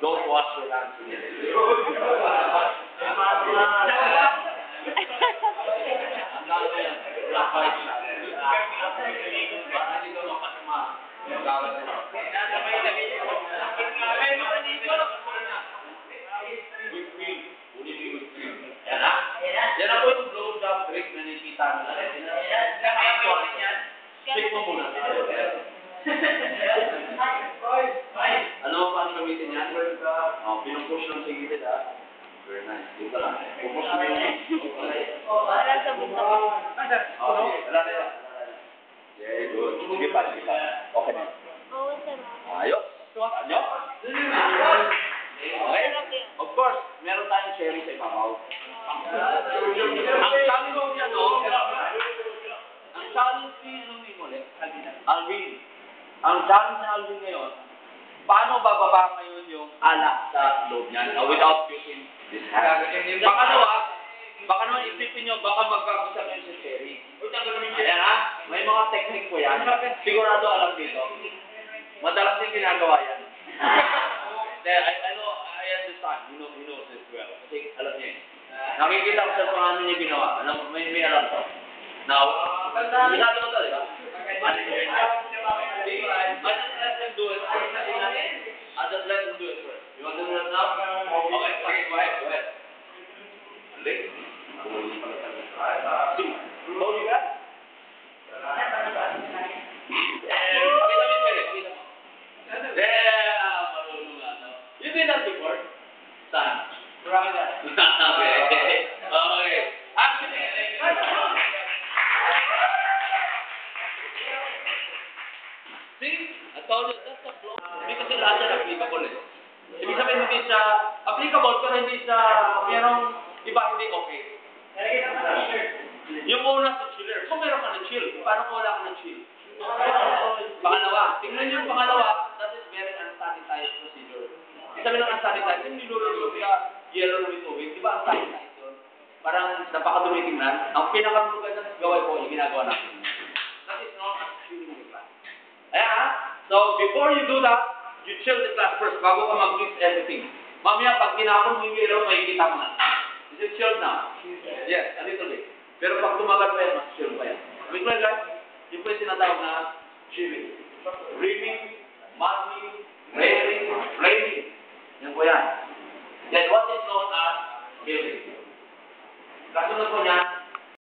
Don't wash your hands again. Lalo yan. Lakay siya. Baka hindi ka mapasama. Gagat mo. With cream. Uli mo with cream. Yan na. Yan na po yung blowjob trick na nakikita nila. Check mo muna. Ano pa ang gamitin yan? Pinupush lang sa gilid ha. Very nice. Dito lang. Pupush mo yung... Para sa bunta ko. Okay. Wala na yan. Very good. Sige pa. Okay na. Oo, sir. Ayos. Ano? Okay. Of course, meron tayong cherry sa ibabaw. Ang challenge mo yan, no? Ang challenge ni Alvin. Ang challenge ni Alvin ngayon, paano bababa ngayon yung alak sa loob niyan without using this hand? Baka naman isipin nyo, baka magkakusa kayo sa cherry. Ayan ha, may mga technique po yan. Sigurado alam dito. Madalas yung ginagawa yan. I know, I understand. He knows this well. Kasi alam niya eh. Nakikita ko sa pangalan niya ginawa. May alam to. Now, minado mo to, di ba? Just let them do it first. Just let them do it first. You want to do it now? Okay, go ahead. Lick. See? Hold you guys? You did that before? Saan? Okay. Actually, see? I told you, that's the flow. Hindi kasi lahat yan applicable eh. Ibig sabihin hindi siya applicable pero hindi siya merong iba hindi okay. Yung una sa chiller. Kung meron ka na chill, paano kung wala ka na chill? Pangalawa, tingnan niyo yung pangalawa, that is very unsanitized procedure. Sabi ng unsanitized, yung nilulog sa yellow na may tubig, di ba unsanitized yun? Parang napakadumi tingnan. Ang pinakamaganda ng gawin ko, yung ginagawa natin. That is not as chilling the class. Ayan, so before you do that, you chill the class first bago ka mag-mix everything. Mamaya, pag tinapon mo yung yellow, makikita mo na. Is it chilled now? Yes, a little bit. Pero pag tumagal pa yan, mas chill pa yan. Sabi ko guys, yung po yung tinatawag na chilling. Rimming, muddling, raining. Yan po yan. Then what is known as chilling. Kasunod po niya,